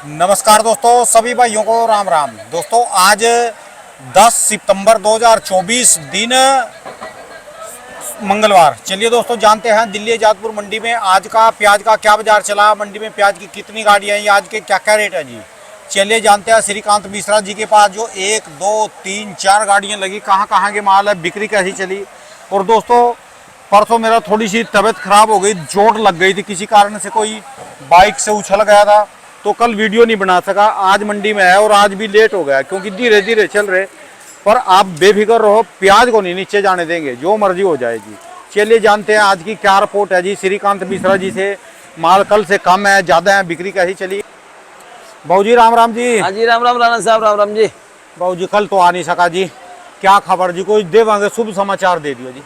नमस्कार दोस्तों, सभी भाइयों को राम राम। दोस्तों आज 10 सितंबर 2024 दिन मंगलवार। चलिए दोस्तों जानते हैं दिल्ली जादपुर मंडी में आज का प्याज का क्या बाजार चला, मंडी में प्याज की कितनी गाड़ियां हैं, आज के क्या क्या रेट है जी। चलिए जानते हैं श्रीकांत मिश्रा जी के पास जो 1 2 3 4 गाड़ियां लगी, कहाँ के माल है, बिक्री कैसी चली। और दोस्तों परसों मेरा थोड़ी सी तबीयत खराब हो गई, चोट लग गई थी, किसी कारण से कोई बाइक से उछल गया था, तो कल वीडियो नहीं बना सका। आज मंडी में है और आज भी लेट हो गया क्योंकि धीरे धीरे चल रहे। पर आप बेफिक्र रहो, प्याज को नहीं नीचे जाने देंगे, जो मर्जी हो जाए जी। चलिए जानते हैं आज की क्या रिपोर्ट है जी श्रीकांत मिश्रा जी से। माल कल से कम है, ज्यादा है, बिक्री कैसी चली। बाबू जी राम राम जी। हाँ जी राम राम राणा साहब, राम राम जी। बाबू जी कल तो आ नहीं सका जी, क्या खबर जी, कोई देवांगे शुभ समाचार दे दियो जी।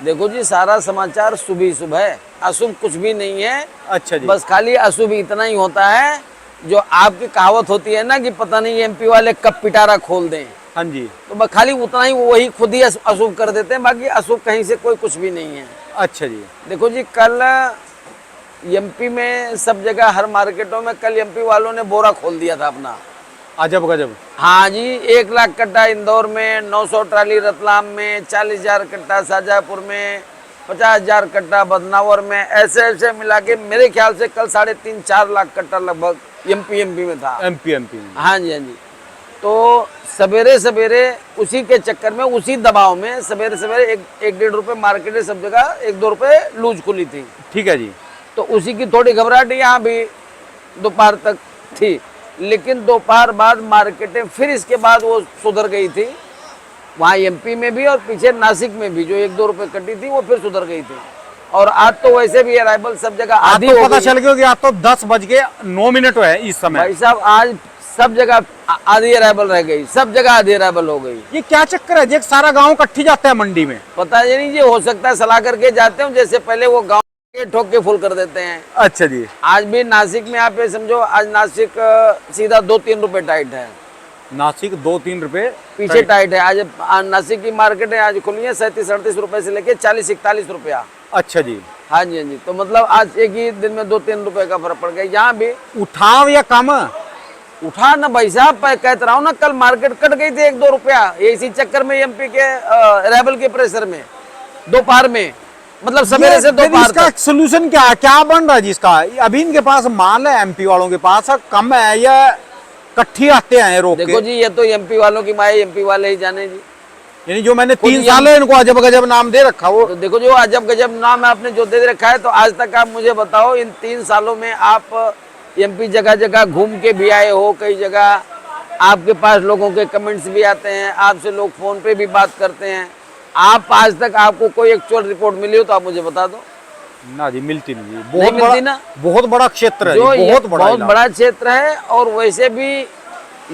देखो जी सारा समाचार शुभ ही शुभ है, अशुभ कुछ भी नहीं है। अच्छा जी। बस खाली अशुभ इतना ही होता है, जो आपकी कहावत होती है ना कि पता नहीं एमपी वाले कब पिटारा खोल दें। हाँ जी। तो बस खाली उतना ही, वही खुद ही अशुभ कर देते हैं, बाकी अशुभ कहीं से कोई कुछ भी नहीं है। अच्छा जी। देखो जी कल एमपी में सब जगह हर मार्केटों में कल एमपी वालों ने बोरा खोल दिया था अपना। अजब गजब। हाँ जी, 1 लाख कट्टा इंदौर में, 900 ट्राली रतलाम में, 40,000 कट्टा शाहजहाँपुर में, 50,000 कट्टा बदनावर में, ऐसे ऐसे मिला के मेरे ख्याल से कल 3.5-4 लाख कट्टा लगभग एमपी में था। एमपी में। हाँ जी हाँ जी। तो सवेरे सवेरे उसी के चक्कर में, उसी दबाव में सवेरे सवेरे 1-1.5 रुपये मार्केट में सब जगह 1-2 रुपये लूज खुली थी। ठीक है जी। तो उसी की थोड़ी घबराहट यहाँ भी दोपहर तक थी, लेकिन दोपहर बाद मार्केटें फिर इसके बाद वो सुधर गई थी। वहाँ एमपी में भी और पीछे नासिक में भी जो 1-2 रुपए कटी थी वो फिर सुधर गई थी। और आज तो वैसे भी अराइवल सब जगह आधी हो गई। पता चल गया कि आज तो 10:09 है इस समय। भाई साहब आज सब जगह आधी अराइवल रह गई, सब जगह आधी अराइवल हो गई। ये क्या चक्कर है जी, सारा गांव इकट्ठी जाता है मंडी में। पता नहीं जी, हो सकता है सलाह करके जाते हो, जैसे पहले वो गाँव के ठोक के फुल कर देते हैं। अच्छा जी। आज भी नासिक में आप ये समझो, आज नासिक सीधा 2-3 रुपए टाइट है। नासिक 2-3 रुपए पीछे टाइट है। आज नासिक की मार्केट है आज खुली है 37-38 रुपए से लेके 40-41 रुपया। अच्छा जी। हाँ जी हाँ जी। तो मतलब आज एक ही दिन में 2-3 रुपए का फर्क पड़ गया। यहाँ भी उठाव या कम उठा ना भाई साहब, कहते रहा हूँ ना, कल मार्केट कट गई थी 1-2 रुपया इसी चक्कर में, एमपी के रेबल के प्रेशर में दोपहर में, मतलब सवेरे से दोपहर इसका सोल्यूशन क्या बन रहा है जी इसका। अभी इनके पास माल है, एमपी वालों के पास कम है या इकट्ठी आते हैं रोक के। देखो जी ये तो एमपी वालों की माया, एमपी वाले ही जाने जी। यानी जो मैंने 3 साल इनको अजब गजब नाम दे रखा वो। तो देखो जो अजब गजब नाम है आपने जो दे रखा है, तो आज तक आप मुझे बताओ इन 3 सालों में आप एमपी जगह जगह घूम के भी आए हो, कई जगह आपके पास लोगों के कमेंट्स भी आते हैं, आपसे लोग फोन पे भी बात करते हैं। आप आज तक आपको कोई एक्चुअल रिपोर्ट मिली हो तो आप मुझे बता दो ना जी। मिलती नहीं, बहुत मिलती ना। बहुत बड़ा क्षेत्र है, बहुत बड़ा क्षेत्र है। और वैसे भी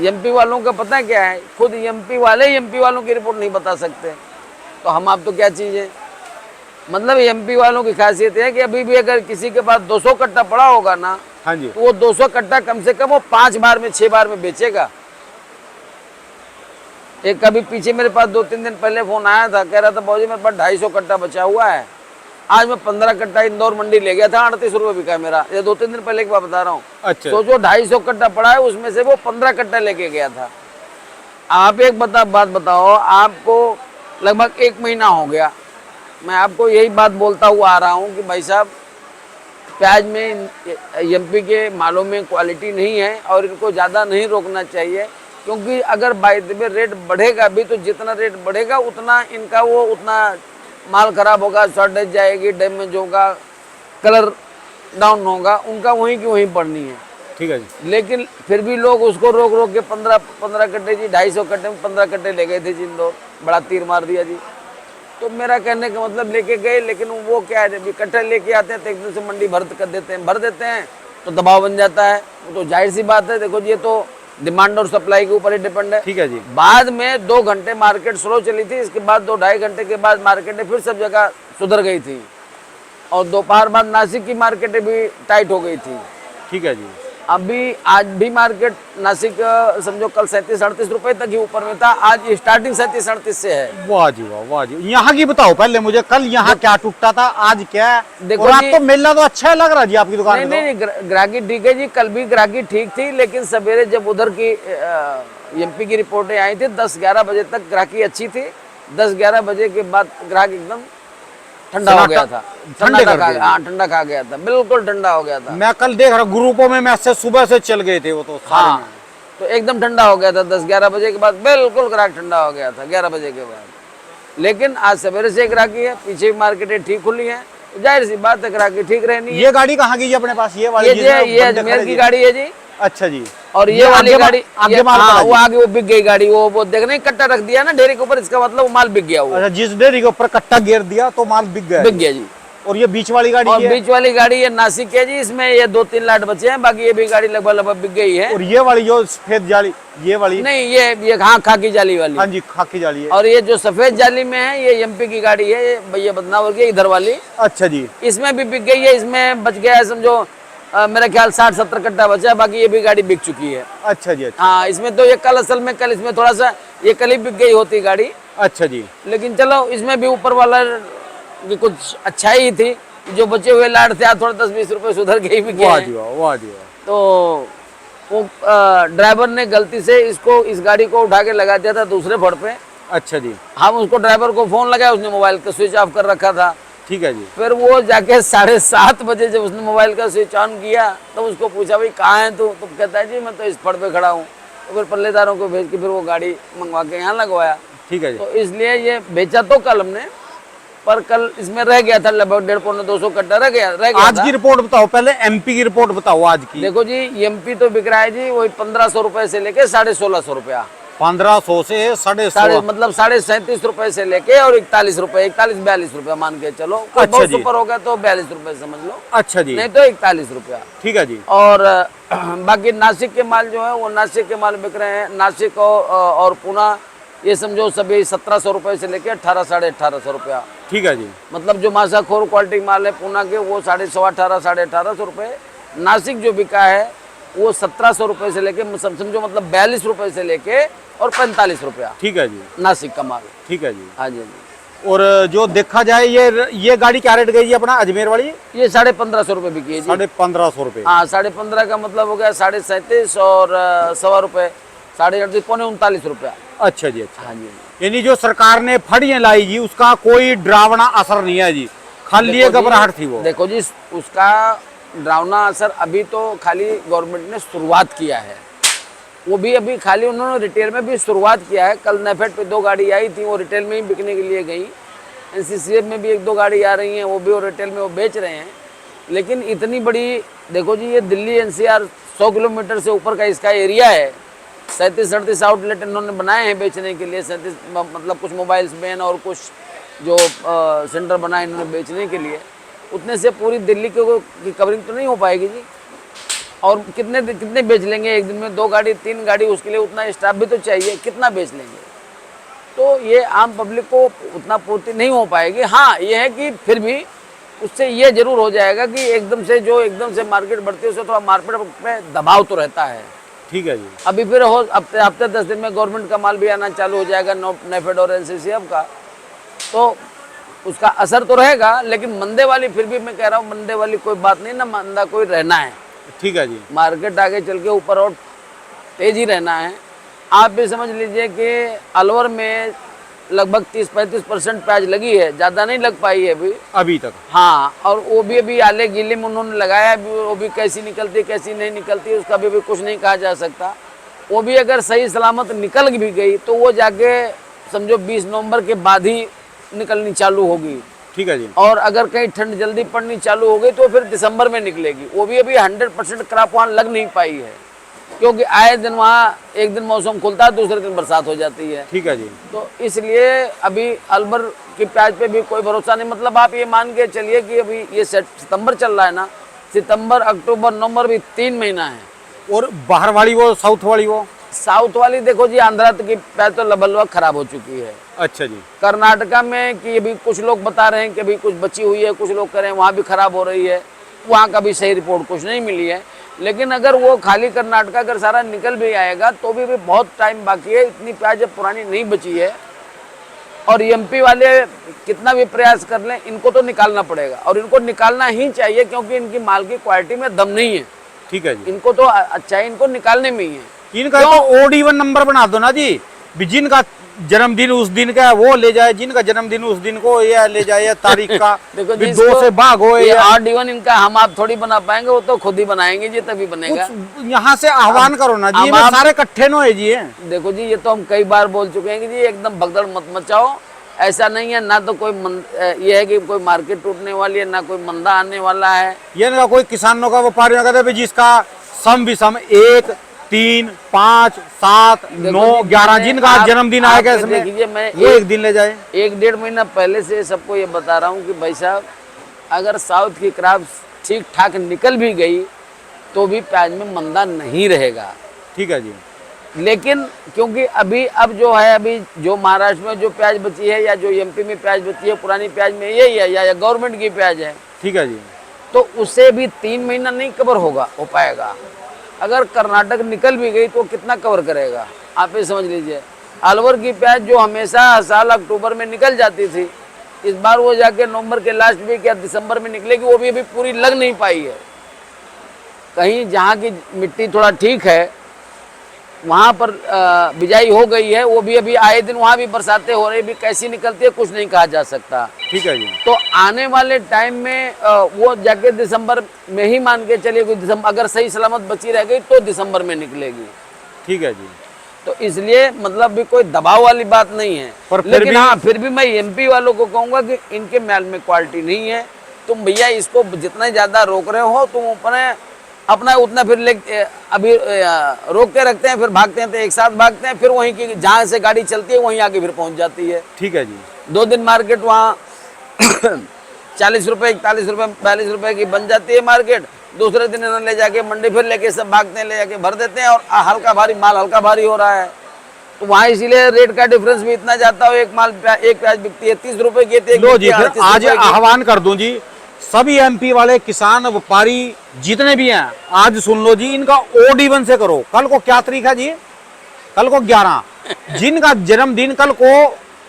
एमपी वालों का पता क्या है, खुद एमपी वाले एमपी वालों की रिपोर्ट नहीं बता सकते, तो हम आप तो क्या चीज है। मतलब एमपी वालों की खासियत है कि अभी भी अगर किसी के पास 200 कट्टा पड़ा होगा ना, हाँ जी, तो वो 200 कट्टा कम से कम वो 5 बार में 6 बार में बेचेगा। एक कभी पीछे मेरे पास 2-3 दिन पहले फोन आया था, कह रहा था बाबूजी मेरे पास 250 कट्टा बचा हुआ है। आज मैं 15 कट्टा इंदौर मंडी ले गया था, 38 रुपए बिका मेरा। ये 2-3 दिन पहले की बात बता रहा हूँ। अच्छा। सोचो 250 कट्टा पड़ा है, उसमें से वो 15 कट्टा लेके गया था। आप एक बात बताओ, आपको लगभग 1 महीना हो गया मैं आपको यही बात बोलता हुआ आ रहा हूँ कि भाई साहब प्याज में एमपी के मालों में क्वालिटी नहीं है और इनको ज़्यादा नहीं रोकना चाहिए, क्योंकि अगर बाय द वे रेट बढ़ेगा भी तो जितना रेट बढ़ेगा उतना इनका उतना माल खराब होगा, शॉर्टेज जाएगी, डैमेज होगा, कलर डाउन होगा, उनका वहीं की वहीं पड़नी है। ठीक है जी। लेकिन फिर भी लोग उसको रोक के 15 कट्टे जी, 250 कट्टे में 15 कट्टे ले गए थे जी इंदौर, बड़ा तीर मार दिया जी। तो मेरा कहने का मतलब लेके गए, लेकिन वो क्या है, जब इकट्ठे लेके आते हैं तो एक दिन से मंडी भर देते हैं तो दबाव बन जाता है। तो जाहिर सी बात है, देखो जी ये तो डिमांड और सप्लाई के ऊपर ही डिपेंड है। ठीक है जी। बाद में 2 घंटे मार्केट स्लो चली थी, इसके बाद 2-2.5 घंटे के बाद मार्केटें फिर सब जगह सुधर गई थी और दोपहर बाद नासिक की मार्केटें भी टाइट हो गई थी। ठीक है जी। अभी आज भी मार्केट नासिक समझो कल 37-38 रुपए तक ही ऊपर में था, आज स्टार्टिंग 37-38 से है। वाह जी वाह, वाह जी। यहाँ की बताओ पहले मुझे, कल यहाँ क्या टूटा था, आज क्या है? देखो और आज जी, तो मेला तो अच्छा है लग रहा है जी आपकी दुकान नहीं में। नहीं नहीं, ग्राहकी ठीक है जी, कल भी ग्राहकी ठीक थी, लेकिन सवेरे जब उधर की एमपी की रिपोर्टें आई थी 10-11 बजे तक ग्राहकी अच्छी थी। 10-11 बजे के बाद ग्राहक एकदम ठंडा हो गया था, ठंडा खा गया था, बिल्कुल ठंडा हो गया था। मैं कल देख रहा ग्रुपों में मैसेज सुबह से चल गए थे वो तो सारे हाँ, तो एकदम ठंडा हो गया था 10-11 बजे के बाद, बिल्कुल ग्राहक ठंडा हो गया था 11 बजे के बाद। लेकिन आज सवेरे से ग्राहकी है, पीछे मार्केटें ठीक खुली हैं, जाहिर सी बात है ग्राहकी ठीक रहनी है। ये गाड़ी कहाँ की जी अपने पास? ये वाली ये अजमेर की गाड़ी है जी। अच्छा जी। और ये वाली गाड़ी आगे माल हाँ, पड़ा वो आगे वो बिक गई गाड़ी, वो देख नहीं कट्टा रख दिया ना डेरे के ऊपर, इसका मतलब वो माल बिक गया, वो अच्छा, जिस डेरी के ऊपर कट्टा घेर दिया तो माल बिक गया जी। और ये बीच वाली गाड़ी और है? बीच वाली गाड़ी ये नासिक है जी, इसमें ये 2-3 लाट बचे हैं, बाकी ये भी गाड़ी लगभग बिक गई है। और ये वाली जो सफेद जाली, ये वाली नहीं, ये हाँ खाकी जाली वाली। हाँ जी, खाकी जाली है। और ये जो सफेद जाली में है ये एमपी की गाड़ी है, ये भैया बदनावर की इधर वाली। अच्छा जी। इसमें भी बिक गई है, इसमें बच गया है समझो मेरा ख्याल 60-70 कट्टा बचा है, बाकी ये भी गाड़ी बिक चुकी है। अच्छा जी। अच्छा। हाँ, इसमें तो ये कल असल में कल इसमें थोड़ा सा ये कल ही बिक गई होती गाड़ी, अच्छा जी। लेकिन चलो इसमें भी ऊपर वाला की कुछ अच्छाई ही थी, जो बचे हुए लाट थे थोड़ा 10-20 रुपए सुधर गई भी वाह जी वाह, वाह जी वाह। तो वो ड्राइवर ने गलती से इस गाड़ी को उठा के लगा दिया था दूसरे फड़ पे। अच्छा जी। हम उसको ड्राइवर को फोन लगाया, उसने मोबाइल का स्विच ऑफ कर रखा था। ठीक है जी। फिर वो जाके 7:30 बजे जब उसने मोबाइल का स्विच ऑन किया तो उसको पूछा भाई कहाँ है तू? तो कहता है जी मैं तो इस फड़ पे खड़ा हूँ। तो फिर पल्लेदारों को भेज के फिर वो गाड़ी मंगवा के यहाँ लगवाया। ठीक है जी। तो इसलिए ये बेचा तो कल हमने, पर कल इसमें रह गया था लगभग 150-200 कट्टा रह गया आज की रिपोर्ट बताओ पहले, एमपी की रिपोर्ट बताओ आज की। देखो जी, एमपी तो बिक रहा है जी वही 1500 रुपए से लेके 1650 रुपया। 1500 से 1650, मतलब 37.5 रुपए से लेके और 41 रुपए, 41-42 रुपया मान के चलो। अच्छा बहुत जी। ऊपर हो गया तो 42 रुपए समझ लो। अच्छा जी। नहीं तो 41 रुपया। ठीक है जी। और बाकी नासिक के माल जो है वो नासिक के माल बिक रहे हैं। नासिक और पुणे ये समझो सभी 1700 रुपए से लेके 1800-1850 रुपया। ठीक है जी। मतलब जो मासाखोर क्वालिटी माल है पुणे के वो 1850-1850 रुपए। नासिक जो बिका है वो 1700 रुपए से लेके समझो मतलब 42 रुपए से लेके और 45 रुपया। ठीक है जी। नासिक का माल। ठीक है जी। हाँ जी, हाँ जी। और जो देखा जाए ये गाड़ी क्या रेट गई जी अपना अजमेर वाली? ये 1550 रुपए बिकी है जी। 1550 रुपए। हाँ, 15.5 का मतलब हो गया 37.5 और 1.25 रुपए, 38.5 पौने 39 रुपया। अच्छा जी। अच्छा। हाँ जी। यानी जो सरकार ने फड़ियां लाई जी उसका कोई डरावना असर नहीं है जी, खाली ये घबराहट थी वो। देखो जी, उसका डरावना असर अभी तो खाली गवर्नमेंट ने शुरुआत किया है, वो भी अभी खाली उन्होंने रिटेल में भी शुरुआत किया है। कल नेफेड पे 2 गाड़ी आई थी, वो रिटेल में ही बिकने के लिए गई। एनसीसीएफ में भी 1-2 गाड़ी आ रही हैं, वो भी वो रिटेल में वो बेच रहे हैं। लेकिन इतनी बड़ी देखो जी, ये दिल्ली एनसीआर 100 किलोमीटर से ऊपर का इसका एरिया है। 37-38 आउटलेट इन्होंने बनाए हैं बेचने के लिए। 37 मतलब कुछ मोबाइल्स बैन और कुछ जो सेंटर बनाए इन्होंने बेचने के लिए। उतने से पूरी दिल्ली की कवरिंग तो नहीं हो पाएगी जी। और कितने बेच लेंगे एक दिन में? 2 गाड़ी 3 गाड़ी, उसके लिए उतना स्टाफ भी तो चाहिए, कितना बेच लेंगे? तो ये आम पब्लिक को उतना पूर्ति नहीं हो पाएगी। हाँ, ये है कि फिर भी उससे ये जरूर हो जाएगा कि एकदम से मार्केट बढ़ती है उससे थोड़ा मार्केट पे दबाव तो रहता है। ठीक है जी। अभी फिर हफ्ते 10 दिन में गवर्नमेंट का माल भी आना चालू हो जाएगा, नेफेड और एनसीसीएफ का, तो उसका असर तो रहेगा। लेकिन मंदे वाली फिर भी मैं कह रहा हूँ, मंदे वाली कोई बात नहीं ना, मंदा कोई रहना है। ठीक है जी। मार्केट आगे चल के ऊपर और तेज ही रहना है। आप भी समझ लीजिए कि अलवर में लगभग 30-35% प्याज लगी है, ज़्यादा नहीं लग पाई है अभी तक। हाँ, और वो भी अभी आले गीले में उन्होंने लगाया, वो भी कैसी निकलती कैसी नहीं निकलती उसका भी कुछ नहीं कहा जा सकता। वो भी अगर सही सलामत निकल भी गई तो वो जाके समझो 20 नवंबर के बाद ही निकलनी चालू होगी। ठीक है जी। और अगर कहीं ठंड जल्दी पड़नी चालू हो गई तो फिर दिसंबर में निकलेगी। वो भी अभी 100% क्रॉप वहाँ लग नहीं पाई है, क्योंकि आए दिन वहाँ एक दिन मौसम खुलता है, दूसरे दिन बरसात हो जाती है। ठीक है जी। तो इसलिए अभी अलवर की प्याज पे भी कोई भरोसा नहीं। मतलब आप ये मान के चलिए कि अभी ये सितंबर चल रहा है ना, सितंबर अक्टूबर नवंबर भी 3 महीना है। और बाहर वाली वो साउथ वाली वो? साउथ वाली देखो जी, आंध्रा की प्याज तो लगभग खराब हो चुकी है। अच्छा जी। कर्नाटका में कि अभी कुछ लोग बता रहे हैं कि अभी कुछ बची हुई है, कुछ लोग कह रहे हैं वहाँ भी खराब हो रही है। वहाँ का भी सही रिपोर्ट कुछ नहीं मिली है। लेकिन अगर वो खाली कर्नाटका अगर सारा निकल भी आएगा तो भी बहुत टाइम बाकी है, इतनी प्याज अब पुरानी नहीं बची है। और एमपी वाले कितना भी प्रयास कर लें, इनको तो निकालना पड़ेगा और इनको निकालना ही चाहिए, क्योंकि इनकी माल की क्वालिटी में दम नहीं है। ठीक है जी, इनको तो अच्छा है, इनको निकालने में ही है। इनका तो ओड इवन नंबर बना दो ना जी, जिनका जन्मदिन उस दिन का वो ले जाए, जिनका जन्मदिन उस दिन को ये ले जाए तारीख का। देखो जी, दो से भाग हो ये ऑड इवन इनका हम आप थोड़ी बना पाएंगे, वो तो खुद ही बनाएंगे जी, तभी बनेगा। यहाँ से आह्वान करो ना जी, सारे इकट्ठे न हो जी। देखो जी, ये तो हम कई बार बोल चुके हैं कि जी एकदम भगदड़ मत मचाओ, ऐसा नहीं है ना, तो कोई ये है कि कोई मार्केट टूटने वाली है, ना कोई मंदा आने वाला है। ये ना कोई किसानों का व्यापारियों का जिसका सम विषम 1, 3, 5, 7, 9, 11 जिनका जन्मदिन आएगा इसमें, देखिए मैं वो एक दिन ले जाए। 1-1.5 महीना पहले से सबको ये बता रहा हूँ कि भाई साहब, अगर साउथ की क्रॉप ठीक ठाक निकल भी गई तो भी प्याज में मंदा नहीं रहेगा। ठीक है जी, लेकिन क्योंकि अब जो है, अभी जो महाराष्ट्र में जो प्याज बची है या जो एमपी में प्याज बची है, पुरानी प्याज में यही है या गवर्नमेंट की प्याज है। ठीक है जी, तो उससे भी 3 महीना नहीं कवर हो पाएगा। अगर कर्नाटक निकल भी गई तो कितना कवर करेगा, आप ये समझ लीजिए। अलवर की प्याज जो हमेशा साल अक्टूबर में निकल जाती थी, इस बार वो जाके नवंबर के लास्ट वीक या दिसंबर में निकलेगी, वो भी अभी पूरी लग नहीं पाई है। कहीं जहाँ की मिट्टी थोड़ा ठीक है वहाँ पर बिजाई हो गई है, वो भी अभी आए दिन वहाँ भी बरसातें हो रही, भी कैसी निकलती है कुछ नहीं कहा जा सकता। ठीक है जी, तो आने वाले टाइम में वो जाके दिसंबर में ही मान के चलिए, दिसंबर अगर सही सलामत बची रह गई तो दिसंबर में निकलेगी। ठीक है जी, तो इसलिए मतलब भी कोई दबाव वाली बात नहीं है। पर फिर लेकिन भी हाँ, फिर भी मैं एमपी वालों को कहूँगा कि इनके माल में क्वालिटी नहीं है, तुम भैया इसको जितना ज़्यादा रोक रहे हो, तुम अपना उतना फिर अभी रोक के रखते हैं, फिर भागते हैं, तो एक साथ भागते हैं, फिर वहीं की जहाँ से गाड़ी चलती है वहीं आके फिर पहुँच जाती है। ठीक है जी, 2 दिन मार्केट वहाँ 40 रुपये, 41 रुपये, 42 रुपये की बन जाती है मार्केट। दूसरे दिन इन्होंने ले जाके मंडी फिर लेके सब भागते हैं, ले जाके भर देते हैं, और हल्का भारी माल हल्का भारी हो रहा है। तो वहाँ इसीलिए रेट का डिफरेंस भी इतना जाता हो। एक प्याज बिकती है 30 रुपए की, लो जी, फिर आज आह्वान कर दूं जी, सभी एमपी वाले किसान व्यापारी जितने भी हैं, आज सुन लो जी, इनका ओड इवन से करो। कल को क्या तारीख है जी? कल को 11। जिनका जन्मदिन कल को,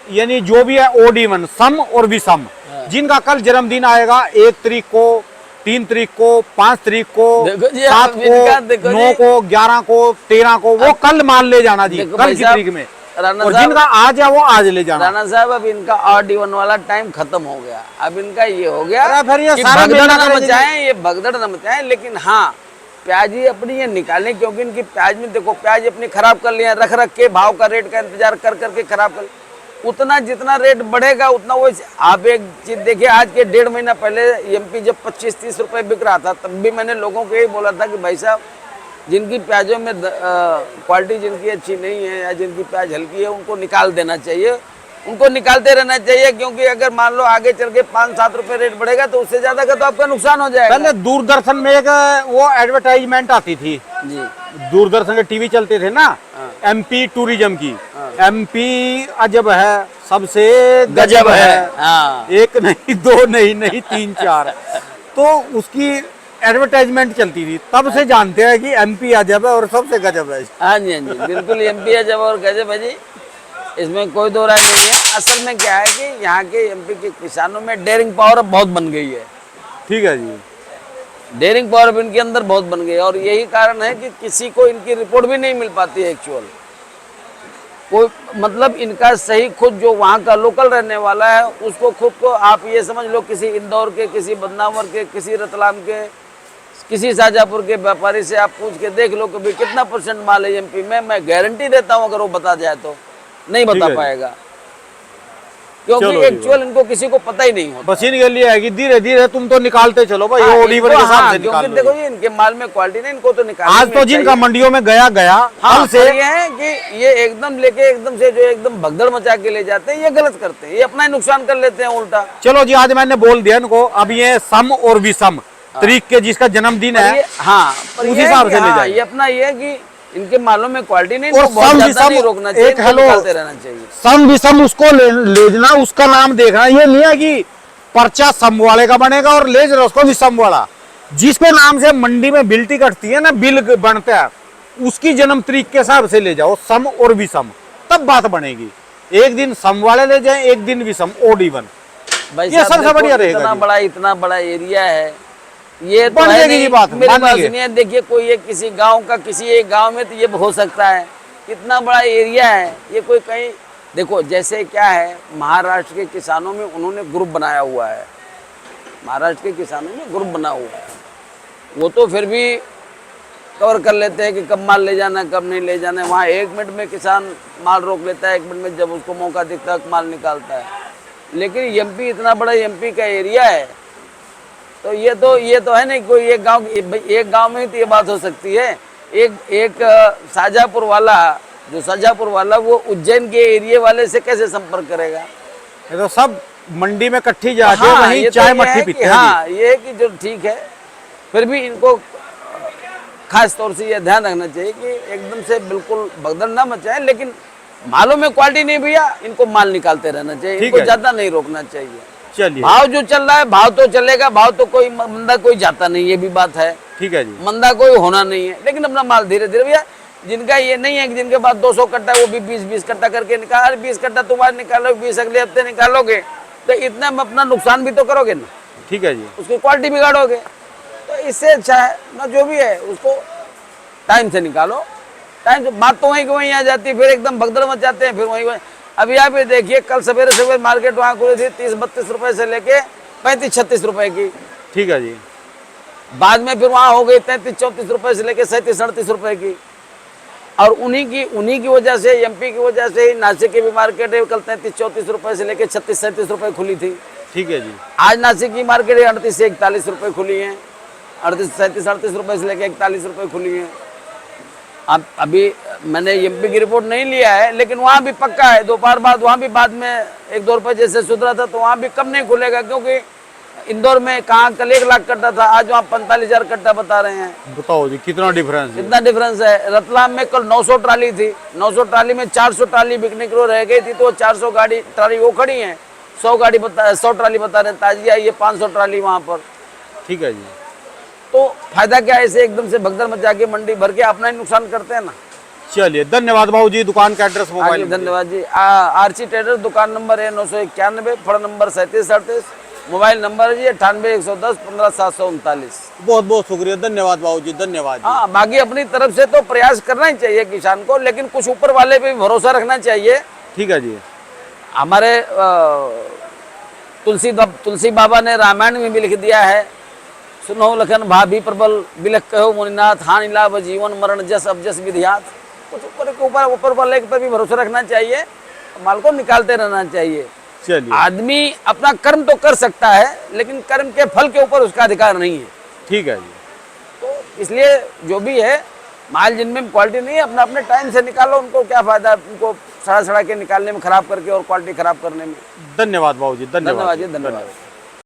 यानी जो भी है ओड इवन, सम और विषम, जिनका कल जन्मदिन आएगा 1 तारीख को, 3 तारीख को, 5 तारीख को, 7 को, 9 को, 11 को, 13 को, वो कल माल ले जाना जी, कल की तारीख में। और जिनका आज है वो आज ले जाना। राणा साहब, अब इनका ऑड इवन वाला टाइम खत्म हो गया। अब इनका ये हो गया फिर ये कि सारा भगदड़ न मचाएं, ये भगदड़ न मचाएं। लेकिन हाँ, प्याज ही अपनी ये निकालें, क्योंकि इनकी प्याज में देखो, प्याज अपनी खराब कर लिया, रख के भाव का रेट का इंतजार कर करके खराब कर, उतना जितना रेट बढ़ेगा उतना वो। आप एक चीज देखिए, आज के 1.5 महीना पहले एमपी जब 25-30 रुपए बिक रहा था, तब भी मैंने लोगों को यही बोला था कि भाई साहब, जिनकी प्याजों में क्वालिटी जिनकी अच्छी नहीं है या जिनकी प्याज हल्की है, उनको निकाल देना चाहिए, उनको निकालते रहना चाहिए। क्योंकि अगर मान लो आगे चल के 5-7 रुपए रेट बढ़ेगा तो उससे ज्यादा का तो आपका नुकसान हो जाएगा। पहले दूरदर्शन में एक वो एडवर्टाइजमेंट आती थी जी, दूरदर्शन के टीवी चलते थे ना, एमपी टूरिज्म की, एमपी अजब है, सबसे गजब है। हाँ। 1 नहीं, 2 नहीं, 3, 4, तो उसकी एडवर्टाइजमेंट चलती थी। तब से जानते हैं कि एमपी अजब है और सबसे गजब है। हाँ जी, हाँ जी, बिल्कुल एमपी अजब और गजब है जी, इसमें कोई दो राय नहीं है। असल में क्या है कि यहाँ के एमपी के किसानों में डेयरिंग पावर बहुत बन गई है। ठीक है जी, डेयरिंग पावर भी इनके अंदर बहुत बन गई है, और यही कारण है कि किसी को इनकी रिपोर्ट भी नहीं मिल पाती है एक्चुअल। कोई मतलब इनका सही खुद जो वहाँ का लोकल रहने वाला है, उसको खुद को आप ये समझ लो, किसी इंदौर के, किसी बदनावर के, किसी रतलाम के, किसी शाहजहाँपुर के व्यापारी से आप पूछ के देख लो कि भाई कितना % माल है एमपी में, मैं गारंटी देता हूँ अगर वो बता जाए तो नहीं बता पाएगा, क्योंकि एक्चुअल इनको किसी को पता ही नहीं होता। बस इनके लिए है कि धीरे धीरे तुम तो निकालते चलो भाई, ओड इवन के हिसाब से निकाल लो। देखो ये इनके माल में क्वालिटी नहीं, इनको तो निकाल। आज तो जिनका मंडियों में गया कल से ये है कि ये एकदम लेके एकदम से जो एकदम भगदड़ मचा के ले जाते हैं, ये गलत करते हैं, ये अपना ही नुकसान कर लेते हैं उल्टा। चलो जी, आज मैंने बोल दिया इनको, अब ये सम और विषम तारीख के जिसका जन्मदिन है, हाँ, उस हिसाब से ले जाए। ये अपना ये है कि इनके मालों में क्वालिटी नहीं, और बहुत ज्यादा नहीं रोकना चाहिए, एक हेलो रहना चाहिए। सम विषम उसको लेजना, उसका नाम देखना, ये नहीं है कि पर्चा सम वाले का बनेगा और ले जरा उसको विषम वाला। जिसके नाम से मंडी में बिल्टी कटती है ना, बिल बनता है, उसकी जन्म तारीख के हिसाब से ले जाओ, सम और विषम, तब बात बनेगी। एक दिन सम वाले ले जाएं, एक दिन विषम, ओड इवन, भाई ये साहब सबसे देखो, बढ़िया रहेगा इतना बड़ा एरिया है, ये तो बन है जाएगी नहीं, ये बात, मेरी मान बात लीजिए। सुनिए, देखिए कोई एक किसी गांव का किसी एक गांव में तो ये हो सकता है, इतना बड़ा एरिया है, ये कोई कहीं देखो जैसे क्या है, महाराष्ट्र के किसानों में उन्होंने ग्रुप बनाया हुआ है, महाराष्ट्र के किसानों में ग्रुप बना हुआ है, वो तो फिर भी कवर कर लेते हैं कि कब माल ले जाना है, कब नहीं ले जाना है। वहाँ 1 मिनट में किसान माल रोक लेता है, 1 मिनट में जब उसको मौका दिखता है माल निकालता है। लेकिन एमपी इतना बड़ा एमपी का एरिया है, तो ये तो है नहीं कोई एक गांव में ही तो ये बात हो सकती है। एक शाहजहाँपुर वाला, जो शाहजहाँपुर वाला वो उज्जैन के एरिया वाले से कैसे संपर्क करेगा? ये तो सब मंडी में इकट्ठी जाके हाँ, वहीं ये तो चाय ये मट्ठी है कि पीते हैं। हाँ, ये है कि जो ठीक है, फिर भी इनको खास तौर से ये ध्यान रखना चाहिए कि एकदम से बिल्कुल भगदड़ ना मचाए, लेकिन मालों में क्वालिटी नहीं भैया, इनको माल निकालते रहना चाहिए, ठीक इनको है। ज्यादा नहीं रोकना चाहिए। चलिए, भाव जो चल रहा है भाव तो चलेगा, भाव तो कोई मंदा कोई जाता नहीं, ये भी बात है, ठीक है जी। मंदा कोई होना नहीं है, लेकिन अपना माल धीरे धीरे भैया, जिनका ये नहीं है कि जिनके पास 200 कट्टा वो भी 20-20 कट्टा करके निकाल, 20 कट्टा तुम्हारे निकालो, 20 अगले हफ्ते निकालोगे, तो इतना में अपना नुकसान भी तो करोगे ना, ठीक है जी। उसकी क्वालिटी बिगाड़ोगे। तो इससे अच्छा है ना, जो भी है उसको टाइम से निकालो, टाइम से, बात तो वहीं की वहीं आ जाती है, फिर एकदम भगदड़ मच जाते हैं, फिर वहीं। अभी आप ये देखिए, कल सवेरे मार्केट वहाँ खुली थी 30-32 रुपए से लेके 35-36 रुपए की, ठीक है जी। बाद में फिर वहाँ हो गई 33-34 रुपए से लेके 37-38 रुपए की। और उन्हीं की वजह से, एमपी की वजह से ही नासिक की भी मार्केट है कल 33-34 रुपए से लेके 36-37 रुपए खुली थी। ठीक है जी। आज नासिक की मार्केट 38 से 41 रुपए खुली है, 37-38 रुपए से लेके 41 रुपए खुली है। अब अभी मैंने एमपी की रिपोर्ट नहीं लिया है, लेकिन वहाँ भी पक्का है, दोपहर बाद वहाँ भी बाद में 1-2 रुपए जैसे सुधरा था, तो वहाँ भी कम नहीं खुलेगा, क्योंकि इंदौर में कहाँ कल 1 लाख कट्टा था, आज वहाँ 45,000 कट्टा बता रहे हैं। बताओ जी कितना डिफरेंस है। कितना डिफरेंस है। रतलाम में कल 900 ट्राली थी, 900 ट्राली में 400 ट्राली बिकने के लिए रह गई थी, तो 400 गाड़ी ट्राली वो खड़ी है, 100 ट्राली बता रहे ताजिया, ये 500 ट्राली वहाँ पर। ठीक है जी। तो फायदा क्या है, ऐसे एकदम से भगदड़ मचा के मंडी भर के अपना ही नुकसान करते हैं ना। चलिए, धन्यवाद भाऊ जी। दुकान का एड्रेस, मोबाइल नंबर। धन्यवाद जी। आरसी ट्रेडर, दुकान नंबर है 991, फड़ नंबर 3738, मोबाइल नंबर है जी 98-110-15-739। बहुत बहुत शुक्रिया, धन्यवाद भाऊ जी, धन्यवाद जी। हाँ, बाकी अपनी तरफ से तो प्रयास करना ही चाहिए किसान को, लेकिन कुछ ऊपर वाले पे भी भरोसा रखना चाहिए। ठीक है जी। हमारे तुलसी बाबा ने रामायण में भी लिख दिया है, सुनो लखन भाभी प्रबल बिलख कहो मुनिनाथ, हानि लाभ जीवन मरण जस अब जस विधियात। कुछ ऊपर वाले पर भी भरोसा रखना चाहिए, माल को निकालते रहना चाहिए। चलिए, आदमी अपना कर्म तो कर सकता है, लेकिन कर्म के फल के ऊपर उसका अधिकार नहीं है। ठीक है जी। तो इसलिए जो भी है, माल जिनमें क्वालिटी नहीं है, अपना अपने टाइम से निकालो, उनको क्या फायदा उनको सड़ा के निकालने में, खराब करके और क्वालिटी खराब करने में। धन्यवाद भाऊ जी, धन्यवाद जी, धन्यवाद।